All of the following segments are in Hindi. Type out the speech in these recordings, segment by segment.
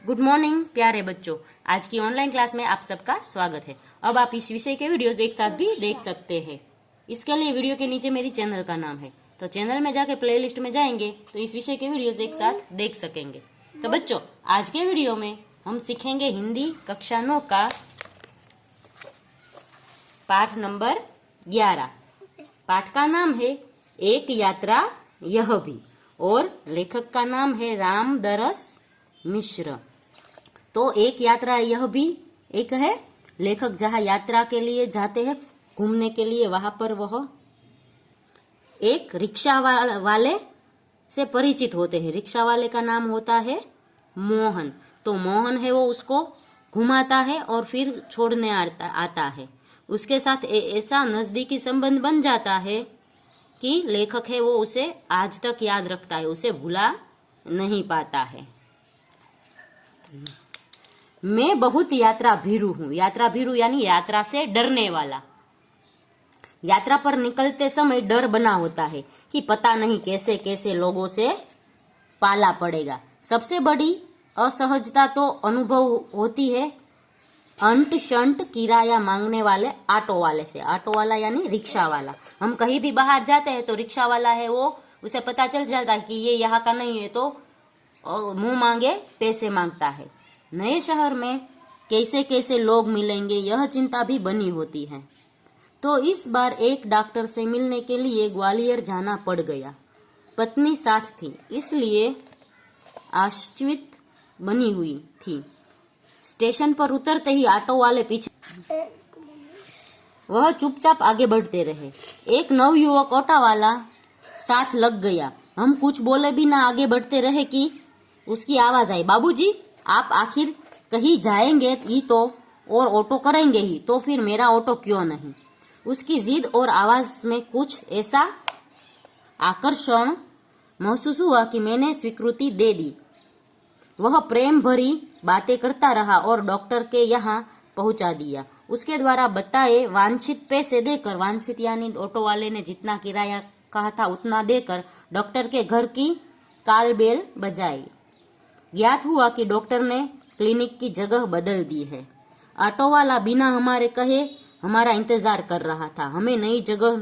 गुड मॉर्निंग प्यारे बच्चों। आज की ऑनलाइन क्लास में आप सबका स्वागत है। अब आप इस विषय के वीडियोस एक साथ भी देख सकते हैं। इसके लिए वीडियो के नीचे मेरी चैनल का नाम है, तो चैनल में जाके प्लेलिस्ट में जाएंगे तो इस विषय के वीडियोस एक साथ देख सकेंगे। तो बच्चों, आज के वीडियो में हम सीखेंगे हिंदी कक्षा 9 का पाठ नंबर 11। पाठ का नाम है एक यात्रा यह भी, और लेखक का नाम है रामदरस मिश्र। तो एक यात्रा यह भी एक है, लेखक जहाँ यात्रा के लिए जाते हैं घूमने के लिए, वहां पर वह एक रिक्शा वाले से परिचित होते हैं। रिक्शा वाले का नाम होता है मोहन। तो मोहन है वो उसको घुमाता है और फिर छोड़ने आता है। उसके साथ ऐसा नजदीकी संबंध बन जाता है कि लेखक है वो उसे आज तक याद रखता है, उसे भुला नहीं पाता है। मैं बहुत यात्रा भीरू हूं। यात्रा भीरू यानी यात्रा से डरने वाला। यात्रा पर निकलते समय डर बना होता है कि पता नहीं कैसे कैसे लोगों से पाला पड़ेगा। सबसे बड़ी असहजता तो अनुभव होती है अंट शंट किराया मांगने वाले ऑटो वाले से। ऑटो वाला यानी रिक्शा वाला। हम कहीं भी बाहर जाते हैं तो रिक्शा वाला है वो, उसे पता चल जाता है कि ये यहाँ का नहीं है, तो मुंह मांगे पैसे मांगता है। नए शहर में कैसे कैसे लोग मिलेंगे, यह चिंता भी बनी होती है। तो इस बार एक डॉक्टर से मिलने के लिए ग्वालियर जाना पड़ गया। पत्नी साथ थी, इसलिए आश्चर्यचकित बनी हुई थी। स्टेशन पर उतरते ही ऑटो वाले पीछे, वह चुपचाप आगे बढ़ते रहे। एक नवयुवक ऑटो वाला साथ लग गया। हम कुछ बोले भी ना आगे बढ़ते रहे कि उसकी आवाज आई, बाबूजी आप आखिर कहीं जाएंगे ही तो, और ऑटो करेंगे ही तो फिर मेरा ऑटो क्यों नहीं। उसकी जिद और आवाज में कुछ ऐसा आकर्षण महसूस हुआ कि मैंने स्वीकृति दे दी। वह प्रेम भरी बातें करता रहा और डॉक्टर के यहाँ पहुंचा दिया। उसके द्वारा बताए वांछित पैसे देकर, वांछित यानी ऑटो वाले ने जितना किराया कहा था उतना देकर डॉक्टर के घर की काल बेल बजाई। ज्ञात हुआ कि डॉक्टर ने क्लिनिक की जगह बदल दी है। ऑटो वाला बिना हमारे कहे हमारा इंतजार कर रहा था, हमें नई जगह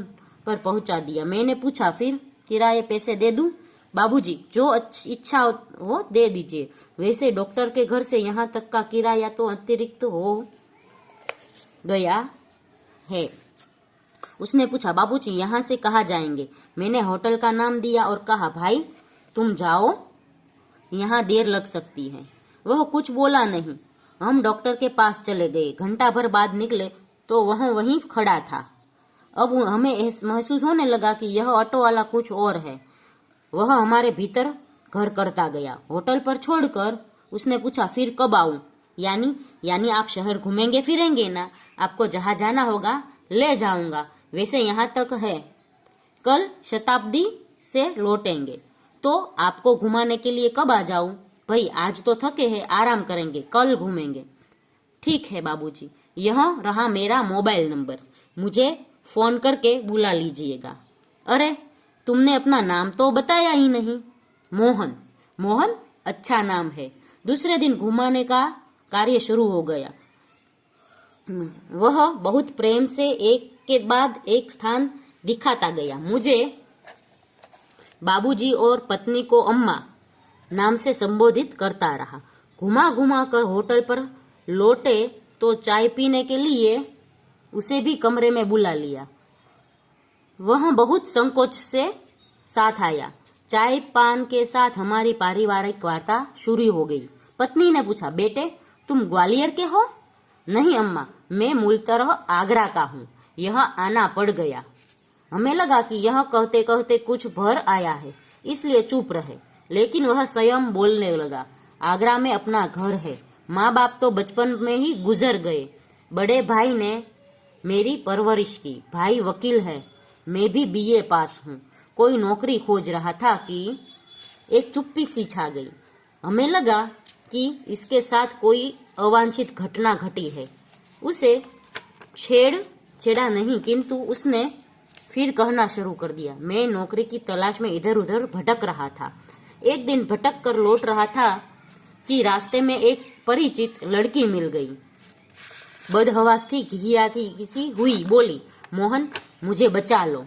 पर पहुंचा दिया। मैंने पूछा, फिर किराए पैसे दे दूं? बाबूजी जो इच्छा हो दे दीजिए, वैसे डॉक्टर के घर से यहाँ तक का किराया तो अतिरिक्त हो गया है। उसने पूछा, बाबूजी यहाँ से कहाँ जाएंगे? मैंने होटल का नाम दिया और कहा, भाई तुम जाओ, यहाँ देर लग सकती है। वह कुछ बोला नहीं। हम डॉक्टर के पास चले गए। घंटा भर बाद निकले तो वह वहीं खड़ा था। अब हमें महसूस होने लगा कि यह ऑटो वाला कुछ और है। वह हमारे भीतर घर करता गया। होटल पर छोड़कर उसने पूछा, फिर कब आऊं? यानी आप शहर घूमेंगे फिरेंगे ना? आपको जहाँ जाना होगा ले जाऊंगा। वैसे यहाँ तक है, कल शताब्दी से लौटेंगे, तो आपको घुमाने के लिए कब आ जाऊं? भाई आज तो थके हैं, आराम करेंगे, कल घूमेंगे। ठीक है बाबूजी, यह रहा मेरा मोबाइल नंबर, मुझे फोन करके बुला लीजिएगा। अरे तुमने अपना नाम तो बताया ही नहीं। मोहन। मोहन अच्छा नाम है। दूसरे दिन घुमाने का कार्य शुरू हो गया। वह बहुत प्रेम से एक के बाद एक स्थान दिखाता गया। मुझे बाबूजी और पत्नी को अम्मा नाम से संबोधित करता रहा। घुमा घुमा कर होटल पर लौटे तो चाय पीने के लिए उसे भी कमरे में बुला लिया। वह बहुत संकोच से साथ आया। चाय पान के साथ हमारी पारिवारिक वार्ता शुरू हो गई। पत्नी ने पूछा, बेटे तुम ग्वालियर के हो? नहीं अम्मा, मैं मूलतः आगरा का हूँ, यहाँ आना पड़ गया। हमें लगा कि यह कहते कहते कुछ भर आया है, इसलिए चुप रहे। लेकिन वह स्वयं बोलने लगा, आगरा में अपना घर है, माँ बाप तो बचपन में ही गुजर गए। बड़े भाई ने मेरी परवरिश की, भाई वकील है, मैं भी बीए पास हूँ। कोई नौकरी खोज रहा था कि एक चुप्पी सी छा गई। हमें लगा कि इसके साथ कोई अवांछित घटना घटी है। उसे छेड़ा नहीं, किंतु उसने फिर कहना शुरू कर दिया, मैं नौकरी की तलाश में इधर उधर भटक रहा था। एक दिन भटक कर लौट रहा था कि रास्ते में एक परिचित लड़की मिल गई। बदहवास थी, घिघियाती किसी हुई, बोली, मोहन मुझे बचा लो।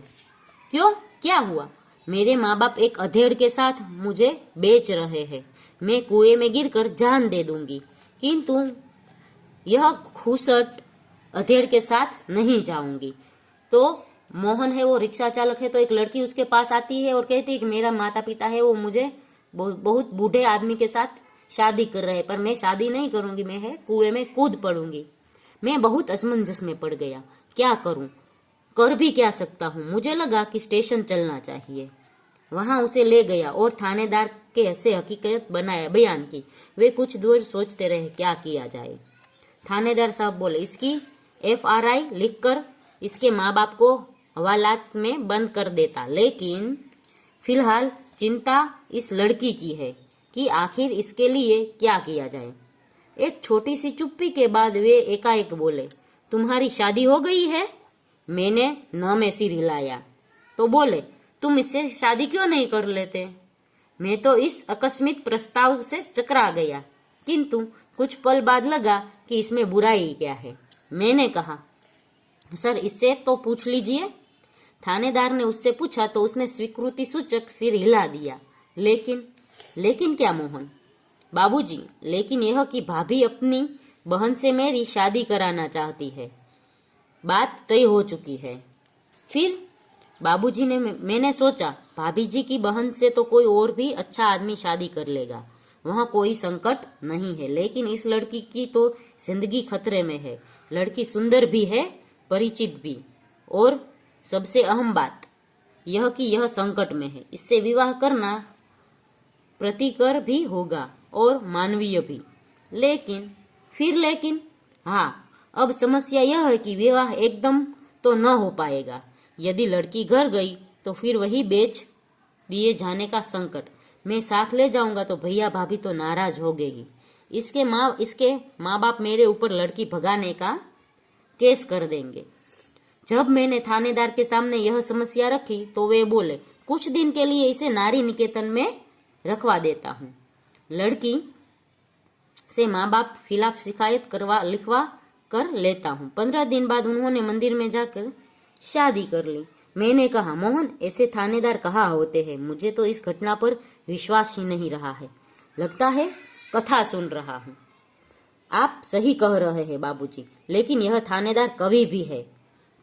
क्यों, क्या हुआ? मेरे माँ बाप एक अधेड़ के साथ मुझे बेच रहे हैं। मैं कुएं में गिरकर जान दे दूंगी, किंतु यह खुसट अधेड़ के साथ नहीं जाऊंगी। तो मोहन है, वो रिक्शा चालक है, तो एक लड़की उसके पास आती है और कहती है कि मेरा माता पिता है, वो मुझे बहुत बूढ़े आदमी के साथ शादी कर रहे हैं, पर मैं शादी नहीं करूंगी, मैं है कुएं में कूद पड़ूंगी। मैं बहुत असमंजस में पड़ गया, क्या करूं, कर भी क्या सकता हूं। मुझे लगा कि स्टेशन चलना चाहिए। वहां उसे ले गया और थानेदार के से हकीकत बनाया बयान की। वे कुछ दूर सोचते रहे क्या किया जाए। थानेदार साहब बोले, इसकी FRI लिखकर इसके माँ बाप को हवालात में बंद कर देता, लेकिन फिलहाल चिंता इस लड़की की है कि आखिर इसके लिए क्या किया जाए। एक छोटी सी चुप्पी के बाद वे एकाएक बोले, तुम्हारी शादी हो गई है? मैंने न में सिर हिलाया तो बोले, तुम इससे शादी क्यों नहीं कर लेते? मैं तो इस आकस्मिक प्रस्ताव से चकरा गया, किंतु कुछ पल बाद लगा कि इसमें बुराई क्या है। मैंने कहा, सर इससे तो पूछ लीजिए। थानेदार ने उससे पूछा तो उसने स्वीकृति सूचक सिर हिला दिया। लेकिन क्या मोहन? बाबूजी, लेकिन यह कि भाभी अपनी बहन से मेरी शादी कराना चाहती है, बात तय हो चुकी है। फिर बाबूजी ने मैंने सोचा भाभी जी की बहन से तो कोई और भी अच्छा आदमी शादी कर लेगा, वहाँ कोई संकट नहीं है, लेकिन इस लड़की की तो जिंदगी खतरे में है। लड़की सुंदर भी है, परिचित भी, और सबसे अहम बात यह कि यह संकट में है। इससे विवाह करना प्रतिकर भी होगा और मानवीय भी। लेकिन हाँ, अब समस्या यह है कि विवाह एकदम तो न हो पाएगा। यदि लड़की घर गई तो फिर वही बेच दिए जाने का संकट। मैं साथ ले जाऊंगा तो भैया भाभी तो नाराज हो गई। इसके माँ बाप मेरे ऊपर लड़की भगाने का केस कर देंगे। जब मैंने थानेदार के सामने यह समस्या रखी तो वे बोले, कुछ दिन के लिए इसे नारी निकेतन में रखवा देता हूँ। लड़की से माँ बाप खिलाफ शिकायत लिखवा कर लेता हूँ। 15 दिन बाद उन्होंने मंदिर में जाकर शादी कर ली। मैंने कहा, मोहन ऐसे थानेदार कहाँ होते हैं? मुझे तो इस घटना पर विश्वास ही नहीं रहा है, लगता है कथा सुन रहा हूँ। आप सही कह रहे हैं बाबूजी, लेकिन यह थानेदार कवि भी है।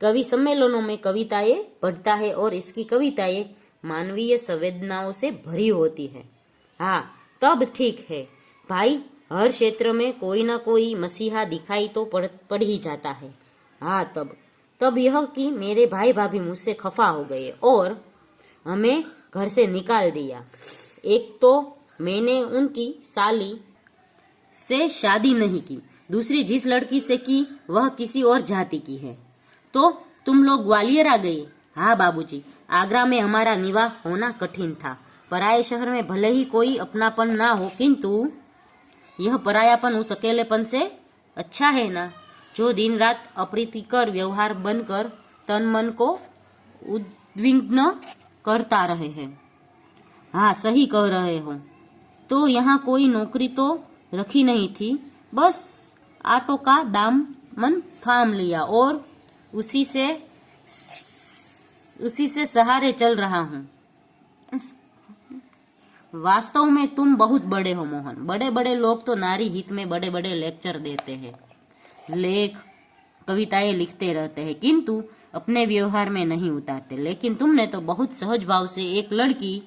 कवि सम्मेलनों में कविताएं पढ़ता है और इसकी कविताएं मानवीय संवेदनाओं से भरी होती है। हाँ, तब ठीक है भाई, हर क्षेत्र में कोई ना कोई मसीहा दिखाई तो पड़ ही जाता है। हाँ, तब यह कि मेरे भाई भाभी मुझसे खफा हो गए और हमें घर से निकाल दिया। एक तो मैंने उनकी साली से शादी नहीं की, दूसरी जिस लड़की से की वह किसी और जाति की है। तो तुम लोग ग्वालियर आ गए? हाँ बाबूजी, आगरा में हमारा निवाह होना कठिन था। पराये शहर में भले ही कोई अपनापन ना हो, किंतु यह परायापन उस अकेलेपन से अच्छा है ना, जो दिन रात अप्रीतिकर व्यवहार बनकर तन मन को उद्विग्न करता रहे हैं। हाँ, सही कह रहे हो। तो यहाँ कोई नौकरी तो रखी नहीं थी, बस आटो का दामन थाम लिया और उसी से सहारे चल रहा हूँ। वास्तव में तुम बहुत बड़े हो मोहन। बड़े बड़े लोग तो नारी हित में बड़े बड़े लेक्चर देते हैं, लेख कविताएं लिखते रहते हैं, किंतु अपने व्यवहार में नहीं उतारते। लेकिन तुमने तो बहुत सहज भाव से एक लड़की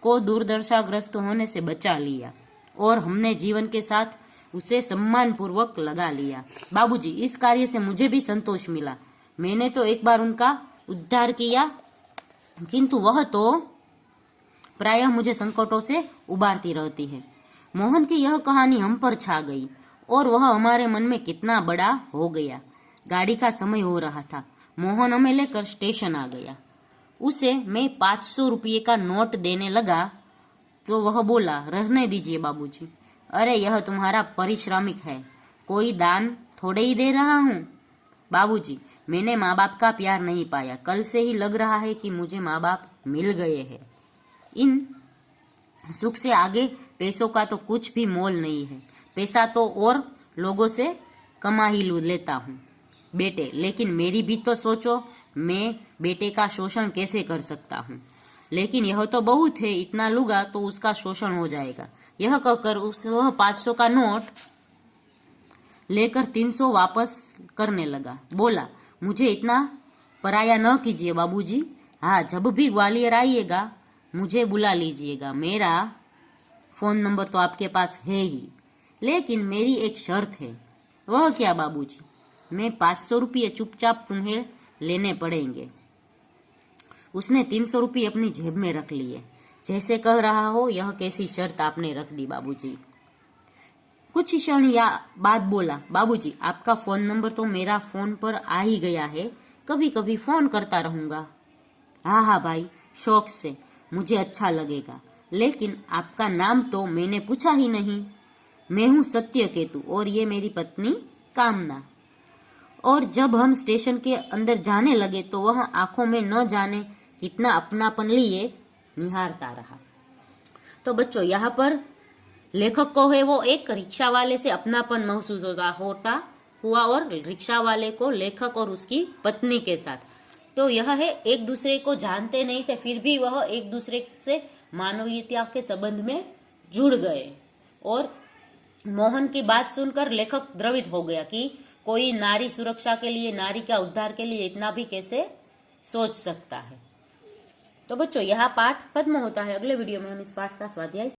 को दुर्दशाग्रस्त होने से बचा लिया और हमने जीवन के साथ उसे सम्मान पूर्वक लगा लिया। बाबूजी, इस कार्य से मुझे भी संतोष मिला। मैंने तो एक बार उनका उद्धार किया, किंतु वह तो प्रायः मुझे संकटों से उबारती रहती है। मोहन की यह कहानी हम पर छा गई और वह हमारे मन में कितना बड़ा हो गया। गाड़ी का समय हो रहा था। मोहन हमें लेकर स्टेशन आ गया। उसे मैं 500 रुपये का नोट देने लगा तो वह बोला, रहने दीजिए बाबूजी। अरे यह तुम्हारा पारिश्रमिक है, कोई दान थोड़े ही दे रहा हूँ। बाबूजी, मैंने माँ बाप का प्यार नहीं पाया। कल से ही लग रहा है कि मुझे माँ बाप मिल गए हैं। इन सुख से आगे पैसों का तो कुछ भी मोल नहीं है। पैसा तो और लोगों से कमा ही लेता हूँ बेटे, लेकिन मेरी भी तो सोचो, मैं बेटे का शोषण कैसे कर सकता हूँ। लेकिन यह तो बहुत है, इतना लूंगा तो उसका शोषण हो जाएगा। यह कहकर वह 500 का नोट लेकर 300 वापस करने लगा। बोला, मुझे इतना पराया न कीजिए बाबूजी। हाँ, जब भी ग्वालियर आइएगा मुझे बुला लीजिएगा। मेरा फोन नंबर तो आपके पास है ही, लेकिन मेरी एक शर्त है। वह क्या बाबूजी? मैं 500 रुपये चुपचाप तुम्हें लेने पड़ेंगे। उसने 300 रुपये अपनी जेब में रख लिए। जैसे कह रहा हो, यह कैसी शर्त आपने रख दी बाबूजी। कुछ क्षण या बाद बोला, बाबूजी आपका फोन नंबर तो मेरा फोन पर आ ही गया है, कभी कभी फोन करता रहूंगा। हाँ हाँ भाई, शौक से, मुझे अच्छा लगेगा, लेकिन आपका नाम तो मैंने पूछा ही नहीं। मैं हूँ सत्यकेतु और ये मेरी पत्नी कामना। और जब हम स्टेशन के अंदर जाने लगे तो वह आंखों में न जाने कितना अपनापन लिए निहारता रहा। तो बच्चों, यहाँ पर लेखक को है वो एक रिक्शा वाले से अपनापन महसूस होता हुआ और रिक्शा वाले को लेखक और उसकी पत्नी के साथ। तो यह है, एक दूसरे को जानते नहीं थे, फिर भी वह एक दूसरे से मानवीयता के संबंध में जुड़ गए। और मोहन की बात सुनकर लेखक द्रवित हो गया कि कोई नारी सुरक्षा के लिए, नारी का उद्धार के लिए इतना भी कैसे सोच सकता है। तो बच्चों, यह पाठ खत्म होता है। अगले वीडियो में हम इस पाठ का स्वाध्याय